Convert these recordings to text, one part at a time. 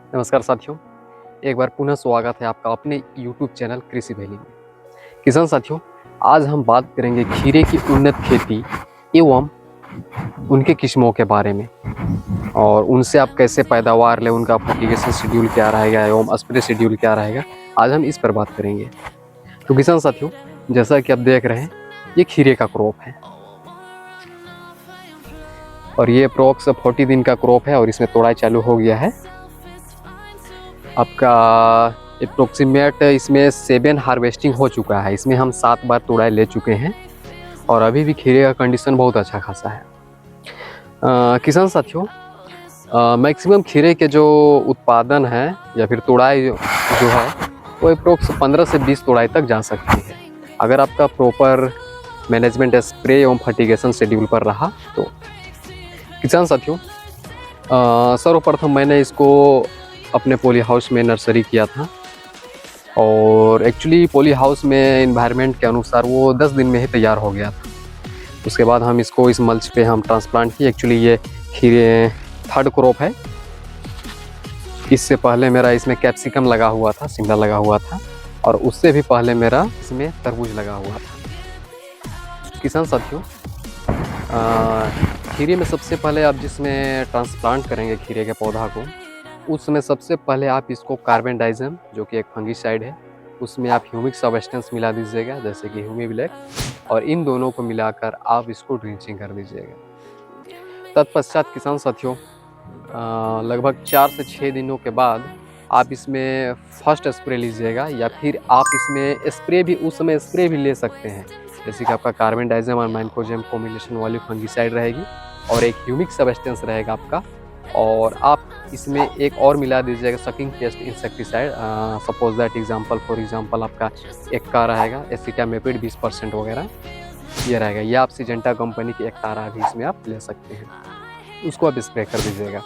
नमस्कार साथियों, एक बार पुनः स्वागत है आपका अपने YouTube चैनल कृषि वैली में। किसान साथियों, आज हम बात करेंगे खीरे की उन्नत खेती एवं उनके किस्मों के बारे में और उनसे आप कैसे पैदावार लें, उनका फर्टिलाइजेशन शेड्यूल क्या रहेगा एवं स्प्रे शेड्यूल क्या रहेगा, आज हम इस पर बात करेंगे। तो किसान साथियों, जैसा कि आप देख रहे हैं, ये खीरे का क्रॉप है और ये अप्रोक्स 40 दिन का क्रॉप है और इसमें तोड़ाई चालू हो गया है। आपका अप्रोक्सीमेट इसमें 7 हार्वेस्टिंग हो चुका है। इसमें हम 7 बार तोड़ाई ले चुके हैं और अभी भी खीरे का कंडीशन बहुत अच्छा खासा है। किसान साथियों, मैक्सिमम खीरे के जो उत्पादन है या फिर तोड़ाई जो है वो अप्रोक्स 15 से 20 तोड़ाई तक जा सकती है, अगर आपका प्रॉपर मैनेजमेंट स्प्रे एवं फर्टिगेशन शेड्यूल पर रहा तो। किसान साथियों, सर्वप्रथम मैंने इसको अपने पॉली हाउस में नर्सरी किया था और एक्चुअली पॉली हाउस में एनवायरनमेंट के अनुसार वो 10 दिन में ही तैयार हो गया था। उसके बाद हम इसको इस मल्च पे हम ट्रांसप्लांट किए। एक्चुअली ये खीरे थर्ड क्रॉप है। इससे पहले मेरा इसमें कैप्सिकम लगा हुआ था, शिमला लगा हुआ था और उससे भी पहले मेरा इसमें तरबूज लगा हुआ था। किसान साथियों, खीरे में सबसे पहले आप जिसमें ट्रांसप्लांट करेंगे खीरे के पौधा को, उसमें सबसे पहले आप इसको कार्बेंडाइजम, जो कि एक फंगीसाइड है, उसमें आप ह्यूमिक सब्सटेंस मिला दीजिएगा, जैसे कि ह्यूमी ब्लैक, और इन दोनों को मिलाकर आप इसको ड्रिंचिंग कर दीजिएगा। तत्पश्चात किसान साथियों, लगभग 4 से 6 दिनों के बाद आप इसमें फर्स्ट स्प्रे लीजिएगा या फिर आप इसमें स्प्रे भी उस समय स्प्रे भी ले सकते हैं, जैसे कि आपका कार्बेंडाइजम और माइकोजेम कॉम्बिनेशन वाली फंगीसाइड रहेगी और एक ह्यूमिक सब्सटेंस रहेगा आपका, और आप इसमें एक और मिला दीजिएगा sucking paste insecticide. Suppose that example, for example आपका एक का रहेगा एसिटामेपिड 20% वगैरह ये रहेगा, या आप सिजेंटा कंपनी की एक तारा भी इसमें आप ले सकते हैं, उसको आप स्प्रे कर दीजिएगा।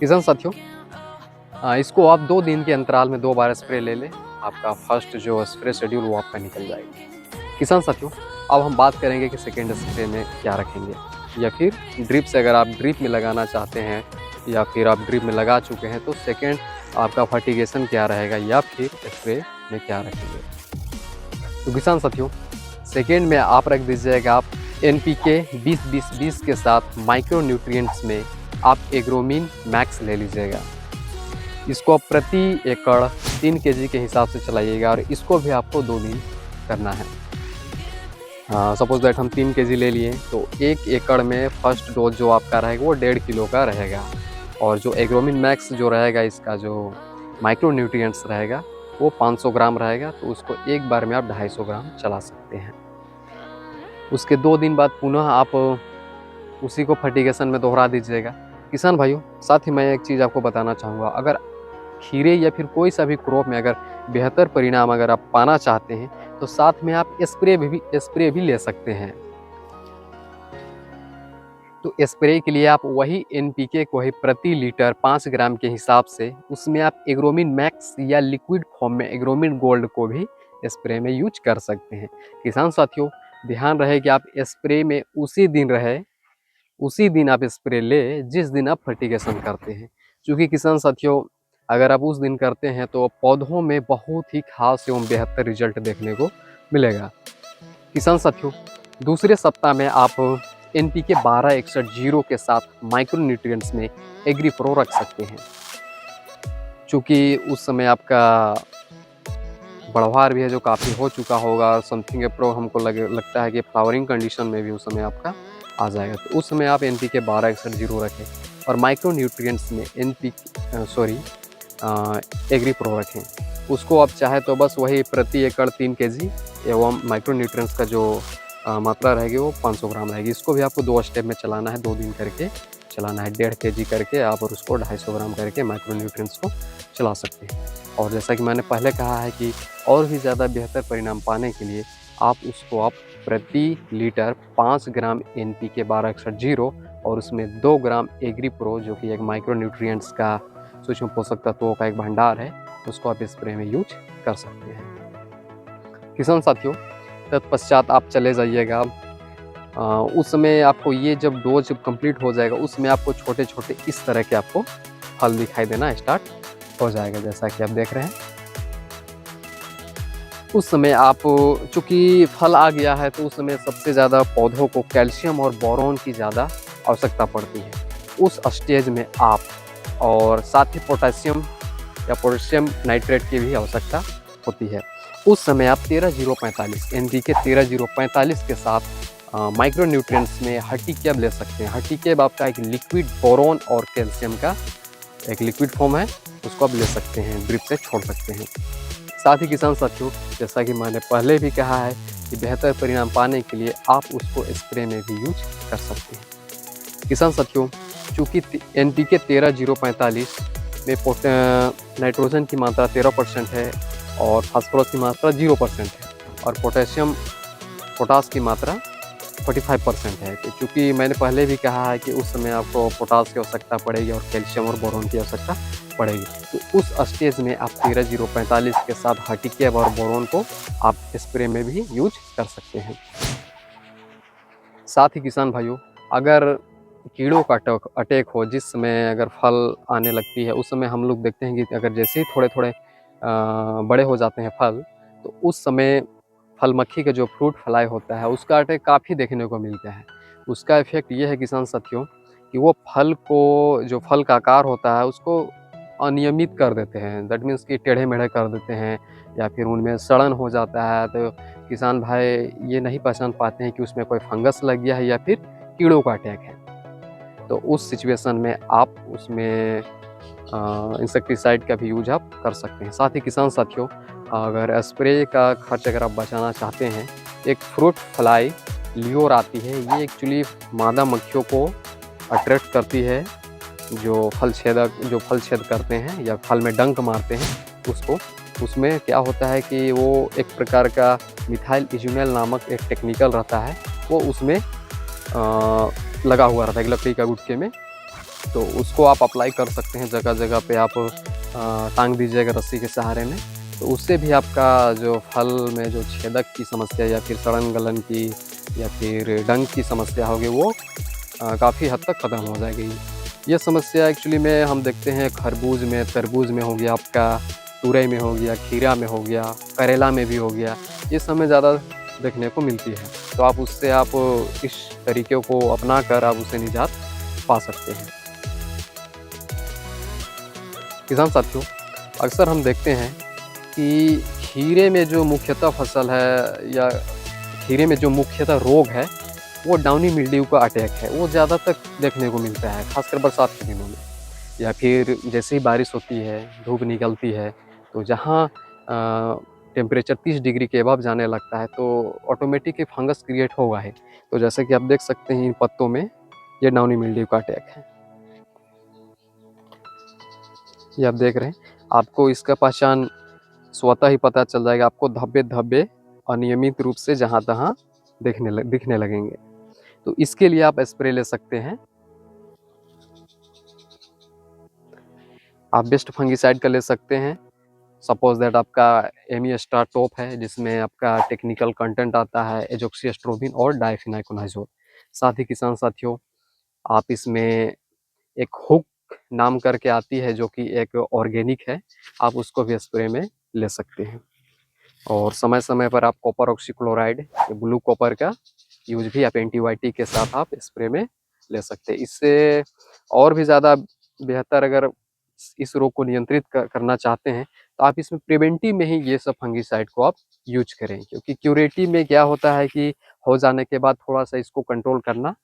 किसान साथियों, इसको आप 2 दिन के अंतराल में 2 बार स्प्रे ले लें, आपका फर्स्ट जो स्प्रे शेड्यूल वो आपका निकल जाएगा। किसान साथियों, अब हम बात करेंगे कि सेकेंड स्प्रे में क्या रखेंगे, या फिर ड्रिप से अगर आप ड्रिप में लगाना चाहते हैं या फिर आप ड्रिप में लगा चुके हैं तो सेकेंड आपका फर्टिगेशन क्या रहेगा या फिर स्प्रे में क्या रखेंगे। तो किसान साथियों, सेकेंड में आप रख दीजिएगा आप NPK 20-20-20 के साथ माइक्रो न्यूट्रिएंट्स में आप एग्रोमीन मैक्स ले लीजिएगा। इसको प्रति एकड़ 3 kg के हिसाब से चलाइएगा और इसको भी आपको 2 दिन करना है। सपोज दैट हम 3 kg ले लिए तो 1 एकड़ में फर्स्ट डोज जो आपका रहेगा वो 1.5 किलो का रहेगा, और जो एग्रोमीन मैक्स जो रहेगा, इसका जो माइक्रो न्यूट्रिएंट्स रहेगा वो 500 ग्राम रहेगा, तो उसको एक बार में आप 250 ग्राम चला सकते हैं। उसके 2 दिन बाद पुनः आप उसी को फर्टिगेशन में दोहरा दीजिएगा। किसान भाइयों, साथ ही मैं एक चीज़ आपको बताना चाहूँगा, अगर खीरे या फिर कोई सा भी क्रॉप में अगर बेहतर परिणाम अगर आप पाना चाहते हैं तो साथ में आप स्प्रे भी ले सकते हैं। तो स्प्रे के लिए आप वही NPK को ही प्रति लीटर 5 ग्राम के हिसाब से उसमें आप एग्रोमीन मैक्स या लिक्विड फॉर्म में एग्रोमीन गोल्ड को भी स्प्रे में यूज कर सकते हैं। किसान साथियों, ध्यान रहे कि आप स्प्रे में उसी दिन आप स्प्रे ले जिस दिन आप फर्टिगेशन करते हैं, क्योंकि किसान साथियों अगर आप उस दिन करते हैं तो पौधों में बहुत ही खास एवं बेहतर रिजल्ट देखने को मिलेगा। किसान साथियों, दूसरे सप्ताह में आप NPK 1261 के साथ माइक्रो न्यूट्रिएंट्स में एग्री प्रो रख सकते हैं, क्योंकि उस समय आपका बढ़वार भी है जो काफ़ी हो चुका होगा और समथिंग प्रो हमको लगता है कि फ्लावरिंग कंडीशन में भी उस समय आपका आ जाएगा, तो उस समय आप NPK 1261 रखें और माइक्रो न्यूट्रिएंट्स में एग्री प्रो रखें। उसको आप चाहे तो बस वही प्रति एकड़ 3 kg एवं माइक्रो न्यूट्रिएंट्स का जो मात्रा रहेगी वो 500 ग्राम रहेगी। इसको भी आपको 2 स्टेप में चलाना है, 2 दिन करके चलाना है, 1.5 kg करके आप, और उसको 250 ग्राम करके माइक्रो न्यूट्रिएंट्स को चला सकते हैं। और जैसा कि मैंने पहले कहा है कि और भी ज़्यादा बेहतर परिणाम पाने के लिए आप प्रति लीटर 5 ग्राम NPK 1261 और उसमें 2 ग्राम एग्री प्रो, जो कि एक माइक्रो न्यूट्रिएंट्स का सूक्ष्म पोषक तत्वों का एक भंडार है, उसको आप स्प्रे में यूज कर सकते हैं। किसान साथियों, तत्पश्चात आप चले जाइएगा, उस समय आपको ये जब डोज कंप्लीट हो जाएगा उसमें आपको छोटे छोटे इस तरह के आपको फल दिखाई देना स्टार्ट हो जाएगा जैसा कि आप देख रहे हैं। उस समय आप चूँकि फल आ गया है तो उस समय सबसे ज़्यादा पौधों को कैल्शियम और बोरॉन की ज़्यादा आवश्यकता पड़ती है। उस स्टेज में आप और साथ ही पोटेशियम या पोटेशियम नाइट्रेट की भी आवश्यकता होती है। उस समय आप 13-0-45 एनपीके 13-0-45 के साथ माइक्रो न्यूट्रिएंट्स में हर्टिकेब ले सकते हैं। हर्टिकेब आपका एक लिक्विड बोरॉन और कैल्शियम का एक लिक्विड फॉर्म है, उसको आप ले सकते हैं, ड्रिप से छोड़ सकते हैं। साथ ही किसान साथियों, जैसा कि मैंने पहले भी कहा है कि बेहतर परिणाम पाने के लिए आप उसको स्प्रे में भी यूज कर सकते हैं। किसान साथियों, चूँकि एनपीके 13-0-45 में नाइट्रोजन की मात्रा 13% है और फास्फोरस की मात्रा 0% है और पोटास की मात्रा 45% है। तो चूँकि मैंने पहले भी कहा है कि उस समय आपको पोटास की आवश्यकता पड़ेगी और कैल्शियम और बोरॉन की आवश्यकता पड़ेगी, तो उस स्टेज में आप 13-0-45 के साथ हर्टिकेब और बोरॉन को आप स्प्रे में भी यूज कर सकते हैं। साथ ही किसान भाइयों, अगर कीड़ों का अटैक हो, जिस समय अगर फल आने लगती है, उस समय हम लोग देखते हैं कि अगर जैसे ही थोड़े-थोड़े बड़े हो जाते हैं फल, तो उस समय फल मक्खी का जो फ्रूट फ्लाई होता है उसका अटैक काफ़ी देखने को मिलता है। उसका इफ़ेक्ट ये है किसान साथियों कि वो फल को, जो फल का आकार होता है उसको अनियमित कर देते हैं। दैट मीन्स कि टेढ़े-मेढ़े कर देते हैं या फिर उनमें सड़न हो जाता है। तो किसान भाई ये नहीं पहचान पाते हैं कि उसमें कोई फंगस लग गया है या फिर कीड़ों का अटैक है। तो उस सिचुएशन में आप उसमें इंसेक्टिसाइड का भी यूज आप कर सकते हैं। साथ ही किसान साथियों, अगर स्प्रे का खर्च अगर आप बचाना चाहते हैं, एक फ्रूट फ्लाई लियोर आती है, ये एक्चुअली मादा मक्खियों को अट्रैक्ट करती है, जो फल छेद करते हैं या फल में डंक मारते हैं उसको। उसमें क्या होता है कि वो एक प्रकार का मिथाइल इजुमेल नामक एक टेक्निकल रहता है, वो उसमें लगा हुआ रहता है लकड़ी का गुटके में। तो उसको आप अप्लाई कर सकते हैं, जगह जगह पे आप टांग दीजिएगा रस्सी के सहारे में। तो उससे भी आपका जो फल में जो छेदक की समस्या या फिर सड़न गलन की या फिर डंक की समस्या होगी वो काफ़ी हद तक ख़त्म हो जाएगी। ये समस्या एक्चुअली में हम देखते हैं खरबूज में, तरबूज में हो गया, आपका तुरई में हो गया, खीरा में हो गया, करेला में भी हो गया, ये सब में ज़्यादा देखने को मिलती है। तो आप उससे आप इस तरीक़े को अपना कर आप उसे निजात पा सकते हैं। किसान साथियों, अक्सर हम देखते हैं कि खीरे में जो मुख्यतः फसल है या खीरे में जो मुख्यतः रोग है वो डाउनी मिल्ड्यू का अटैक है। वो ज़्यादातर देखने को मिलता है, खासकर बरसात के दिनों में या फिर जैसे ही बारिश होती है, धूप निकलती है, तो जहाँ टेम्परेचर 30 डिग्री के अबव जाने लगता है तो ऑटोमेटिक ही फंगस क्रिएट होगा है। तो जैसे कि आप देख सकते हैं इन पत्तों में ये डाउनी मिल्ड्यू का अटैक है, ये आप देख रहे हैं। आपको इसका पहचान स्वतः ही पता चल जाएगा, आपको धब्बे-धब्बे अनियमित रूप से जहाँ-तहाँ दिखने लगेंगे। तो इसके लिए आप स्प्रे ले सकते हैं। आप बेस्ट फंगिसाइड का ले सकते हैं। सपोज दैट आपका एमिस्टार टॉप है, जिसमें आपका टेक्निकल कंटेंट आता है एजोक्सिस्ट्रोबिन और डायफेनाइकोनाजोल। साथ ही किसान साथियों, आप इसमें एक हुक नाम करके आती है जो कि एक ऑर्गेनिक है, आप उसको भी स्प्रे में ले सकते हैं। और समय-समय पर आप कॉपर ऑक्सीक्लोराइड, ब्लू कॉपर का यूज भी आप एंटीबायोटिक के साथ आप स्प्रे में ले सकते हैं। इससे और भी ज़्यादा बेहतर अगर इस रोग को नियंत्रित करना चाहते हैं तो आप इसमें प्रिवेंटिव में ही ये सब फंगिसाइड को आप यूज करें, क्योंकि क्यूरेटिव में क्या होता है कि हो जाने के बाद थोड़ा-सा इसको कंट्रोल करना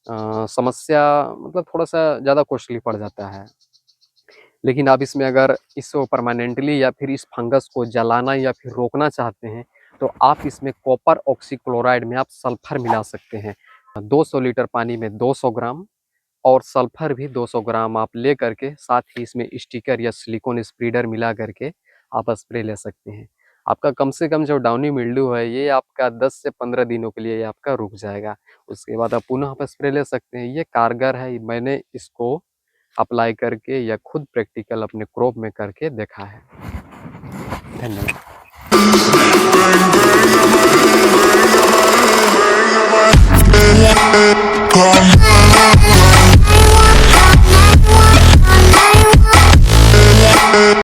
समस्या मतलब थोड़ा-सा ज़्यादा कॉस्टली पड़ जाता है। लेकिन आप इसमें अगर इसको परमानेंटली या फिर इस फंगस को जलाना या फिर रोकना चाहते हैं तो आप इसमें कॉपर ऑक्सीक्लोराइड में आप सल्फर मिला सकते हैं। 200 लीटर पानी में 200 ग्राम और सल्फर भी 200 ग्राम आप ले करके साथ ही इसमें स्टिकर या सिलिकॉन स्प्रेडर मिला करके आप स्प्रे ले सकते हैं। आपका कम से कम जो डाउनी मिल्ड्यू है ये आपका 10 से 15 दिनों के लिए ये आपका रुक जाएगा। उसके बाद आप पुनः आप स्प्रे ले सकते हैं। ये कारगर है, मैंने इसको अप्लाई करके या खुद प्रैक्टिकल अपने क्रॉप में करके देखा है। धन्यवाद।